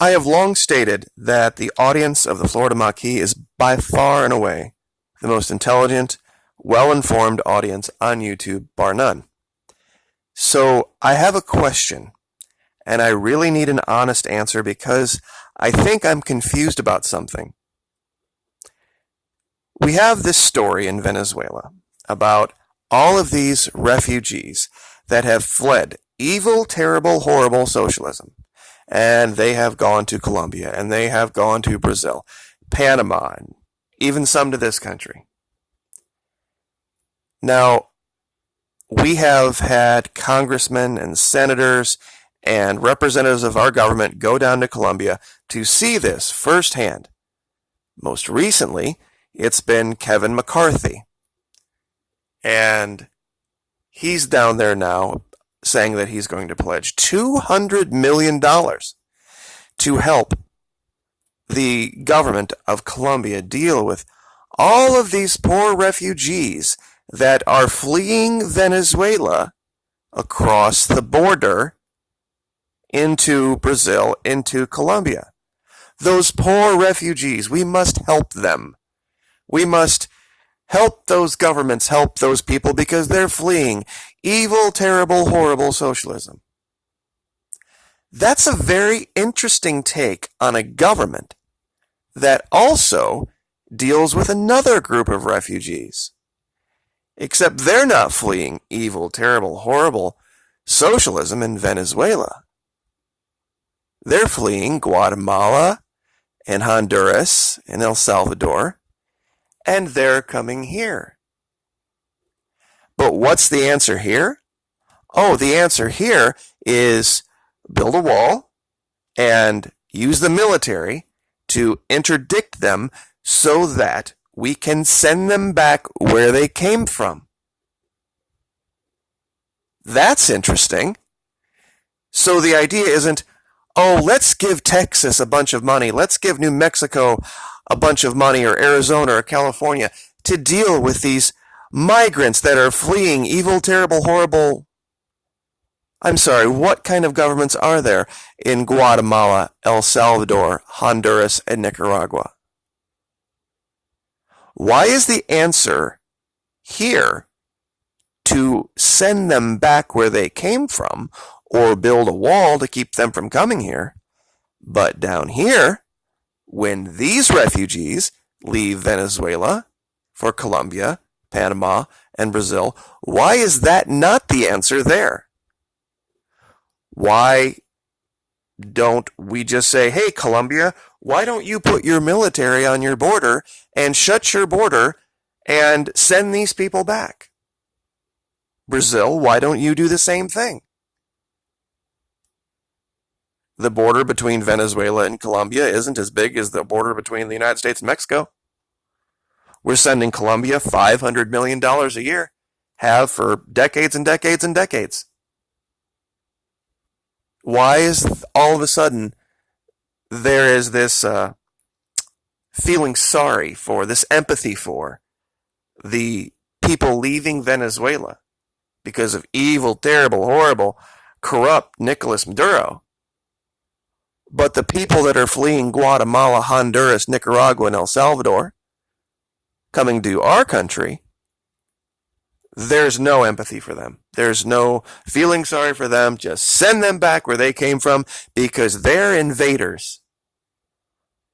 I have long stated that the audience of the Florida Maquis is by far and away the most intelligent, well-informed audience on YouTube, bar none. So I have a question, and I really need an honest answer because I think I'm confused about something. We have this story in Venezuela about all of these refugees that have fled evil, terrible, horrible socialism. And they have gone to Colombia, and they have gone to Brazil, Panama, and even some to this country. Now, we have had congressmen and senators and representatives of our government go down to Colombia to see this firsthand. Most recently, it's been Kevin McCarthy. And he's down there now saying that he's going to pledge $200 million to help the government of Colombia deal with all of these poor refugees that are fleeing Venezuela across the border into Brazil, into Colombia. Those poor refugees, we must help them. We must help those governments, help those people, because they're fleeing evil, terrible, horrible socialism. That's a very interesting take on a government that also deals with another group of refugees. Except they're not fleeing evil, terrible, horrible socialism in Venezuela. They're fleeing Guatemala and Honduras and El Salvador, and they're coming here. But what's the answer here? Oh, the answer here is build a wall and use the military to interdict them so that we can send them back where they came from. That's interesting. So the idea isn't, oh, let's give Texas a bunch of money, let's give New Mexico a bunch of money, or Arizona or California, to deal with these migrants that are fleeing evil, terrible, horrible. I'm sorry, what kind of governments are there in Guatemala, El Salvador, Honduras, and Nicaragua? Why is the answer here to send them back where they came from, or build a wall to keep them from coming here? But down here, when these refugees leave Venezuela for Colombia, Panama, and Brazil, why is that not the answer there? Why don't we just say, hey, Colombia, why don't you put your military on your border and shut your border and send these people back? Brazil, why don't you do the same thing? The border between Venezuela and Colombia isn't as big as the border between the United States and Mexico. We're sending Colombia $500 million a year, have for decades and decades and decades. Why is all of a sudden there is this feeling sorry for, this empathy for the people leaving Venezuela because of evil, terrible, horrible, corrupt Nicolas Maduro? But the people that are fleeing Guatemala, Honduras, Nicaragua, and El Salvador, coming to our country, there's no empathy for them. There's no feeling sorry for them. Just send them back where they came from because they're invaders.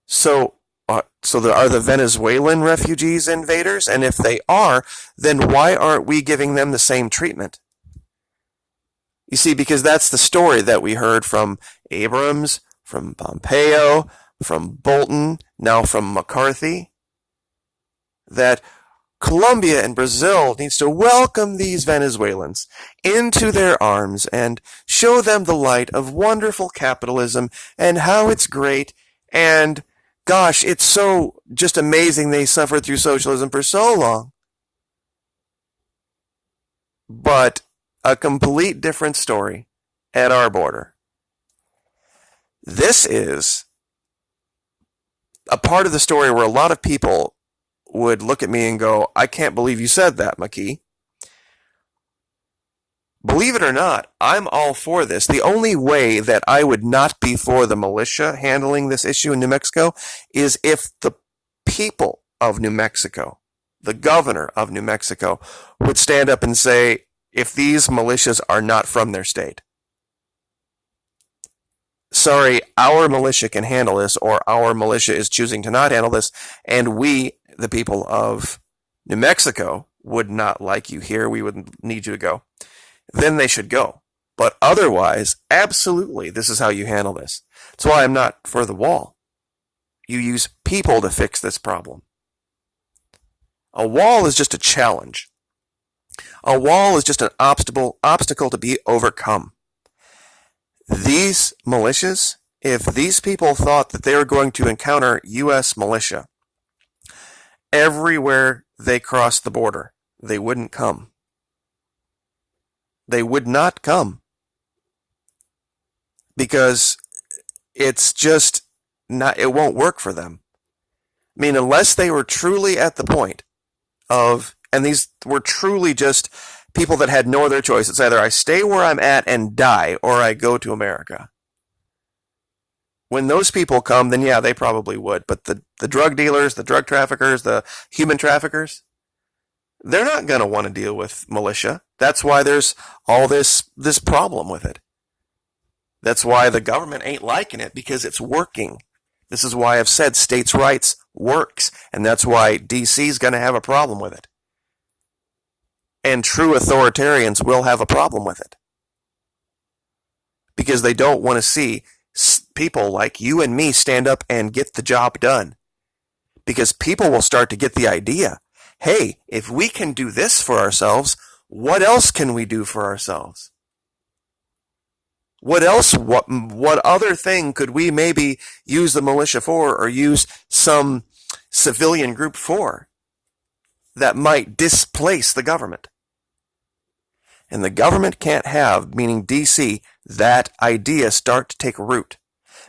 So are the Venezuelan refugees invaders? And if they are, then why aren't we giving them the same treatment? You see, because that's the story that we heard from Abrams, from Pompeo, from Bolton, now from McCarthy, that Colombia and Brazil needs to welcome these Venezuelans into their arms and show them the light of wonderful capitalism and how it's great, and gosh, it's so just amazing they suffered through socialism for so long. But a complete different story at our border. This is a part of the story where a lot of people would look at me and go, I can't believe you said that, Maquis. Believe it or not, I'm all for this. The only way that I would not be for the militia handling this issue in New Mexico is if the people of New Mexico, the governor of New Mexico, would stand up and say, if these militias are not from their state, sorry, our militia can handle this, or our militia is choosing to not handle this, and we, the people of New Mexico, would not like you here. We would need you to go. Then they should go. But otherwise, absolutely, this is how you handle this. That's why I'm not for the wall. You use people to fix this problem. A wall is just a challenge. A wall is just an obstacle to be overcome. These militias, if these people thought that they were going to encounter U.S. militia everywhere they crossed the border, they wouldn't come. They would not come. Because it's just not, it won't work for them. I mean, unless they were truly at the point of, and these were truly just people that had no other choice. It's either I stay where I'm at and die, or I go to America. When those people come, then yeah, they probably would. But the drug dealers, the drug traffickers, the human traffickers, they're not going to want to deal with militia. That's why there's all this problem with it. That's why the government ain't liking it, because it's working. This is why I've said states' rights works, and that's why D.C.'s going to have a problem with it. And true authoritarians will have a problem with it. Because they don't want to see people like you and me stand up and get the job done. Because people will start to get the idea, hey, if we can do this for ourselves, what else can we do for ourselves? What else, what other thing could we maybe use the militia for, or use some civilian group for that might displace the government? And the government can't have, meaning DC, that idea start to take root.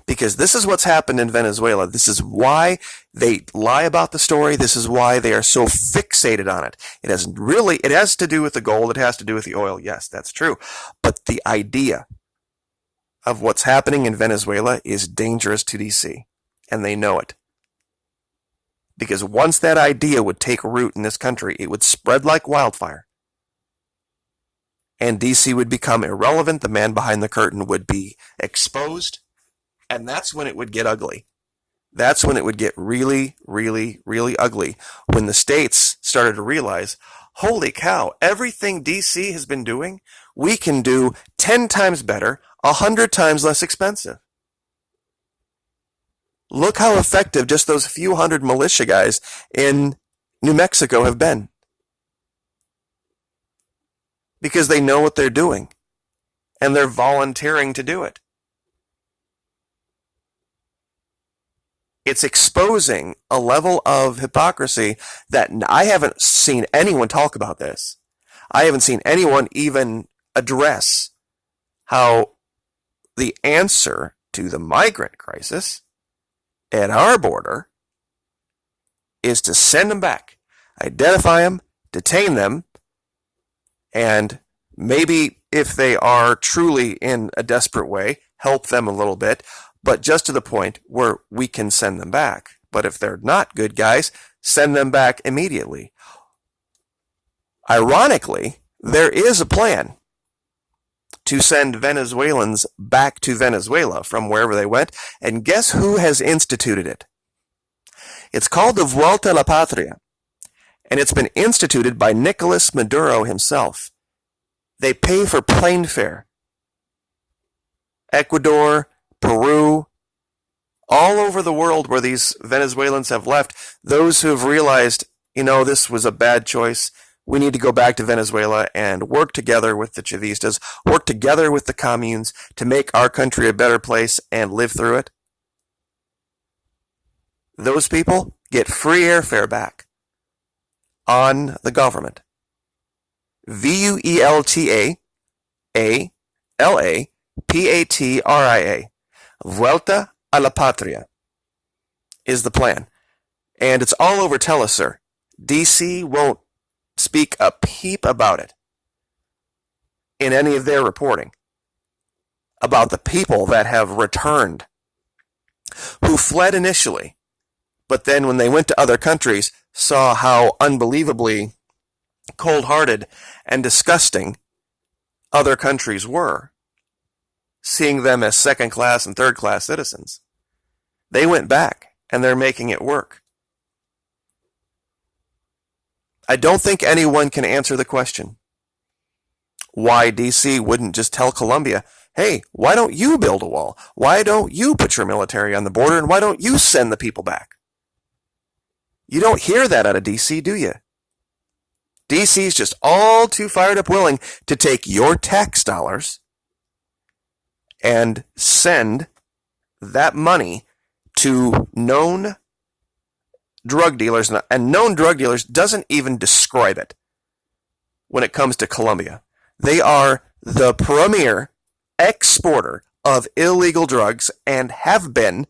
Because this is what's happened in Venezuela. This is why they lie about the story. This is why they are so fixated on it. It has to do with the gold. It has to do with the oil. Yes, that's true. But the idea of what's happening in Venezuela is dangerous to DC. And they know it. Because once that idea would take root in this country, it would spread like wildfire. And DC would become irrelevant. The man behind the curtain would be exposed. And that's when it would get ugly. That's when it would get really, really, really ugly. When the states started to realize, holy cow, everything DC has been doing, we can do 10 times better, 100 times less expensive. Look how effective just those few hundred militia guys in New Mexico have been. Because they know what they're doing. And they're volunteering to do it. It's exposing a level of hypocrisy that I haven't seen anyone talk about this. I haven't seen anyone even address how the answer to the migrant crisis at our border is to send them back, identify them, detain them, and maybe if they are truly in a desperate way, help them a little bit, but just to the point where we can send them back. But if they're not good guys, send them back immediately. Ironically, there is a plan to send Venezuelans back to Venezuela from wherever they went, and guess who has instituted it? It's called the Vuelta a la Patria, and it's been instituted by Nicolas Maduro himself. They pay for plane fare. Ecuador, Peru, all over the world where these Venezuelans have left, those who have realized, this was a bad choice, we need to go back to Venezuela and work together with the Chavistas, work together with the communes to make our country a better place and live through it. Those people get free airfare back on the government. VUELTA-ALAPATRIA. Vuelta a la Patria is the plan. And it's all over Telesur. DC won't speak a peep about it. in any of their reporting about the people that have returned, who fled initially, but then when they went to other countries, saw how unbelievably cold-hearted and disgusting other countries were, seeing them as second-class and third-class citizens. They went back, and they're making it work. I don't think anyone can answer the question why DC wouldn't just tell Colombia, hey, why don't you build a wall? Why don't you put your military on the border, and why don't you send the people back? You don't hear that out of DC, do you? DC's just all too fired up willing to take your tax dollars and send that money to known drug dealers, and known drug dealers doesn't even describe it when it comes to Colombia. They are the premier exporter of illegal drugs and have been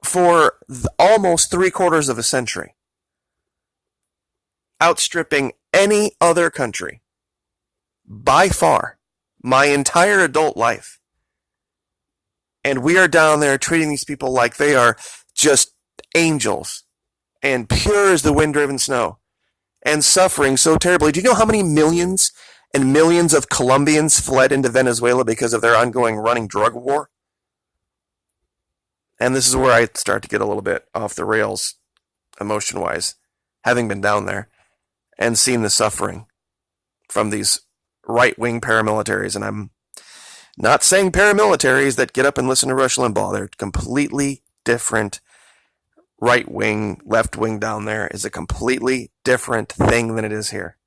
for almost 3/4 of a century, outstripping any other country by far my entire adult life. And we are down there treating these people like they are just angels and pure as the wind-driven snow and suffering so terribly. Do you know how many millions and millions of Colombians fled into Venezuela because of their ongoing running drug war? And this is where I start to get a little bit off the rails, emotion-wise, having been down there and seen the suffering from these right-wing paramilitaries. And I'm not saying paramilitaries that get up and listen to Rush Limbaugh. They're completely different. Right-wing, left-wing down there is a completely different thing than it is here.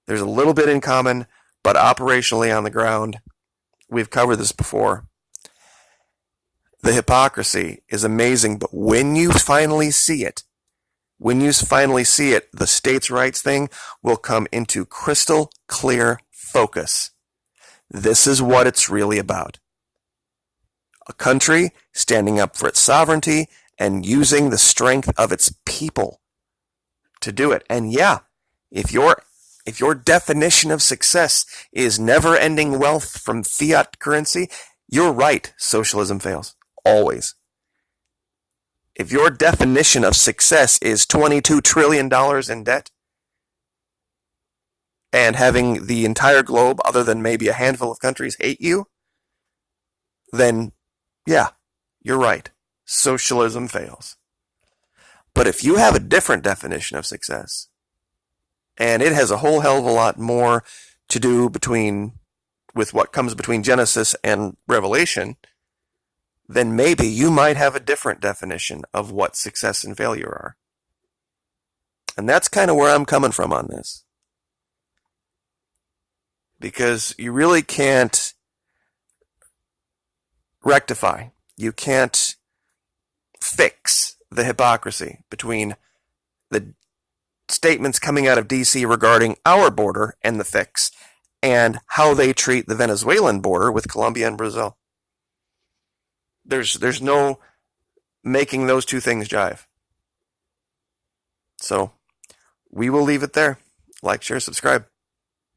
There's a little bit in common, but operationally on the ground, we've covered this before. The hypocrisy is amazing, but when you finally see it, the states' rights thing will come into crystal clear focus. This is what it's really about. A country standing up for its sovereignty and using the strength of its people to do it. And yeah, if your definition of success is never-ending wealth from fiat currency, you're right, socialism fails. Always. If your definition of success is $22 trillion in debt and having the entire globe, other than maybe a handful of countries, hate you, then yeah, you're right. Socialism fails. But if you have a different definition of success, and it has a whole hell of a lot more to do with what comes between Genesis and Revelation, then maybe you might have a different definition of what success and failure are. And that's kind of where I'm coming from on this. Because you really can't rectify, you can't fix the hypocrisy between the statements coming out of DC regarding our border and the fix, and how they treat the Venezuelan border with Colombia and Brazil. There's no making those two things jive. So we will leave it there. Like, share, subscribe.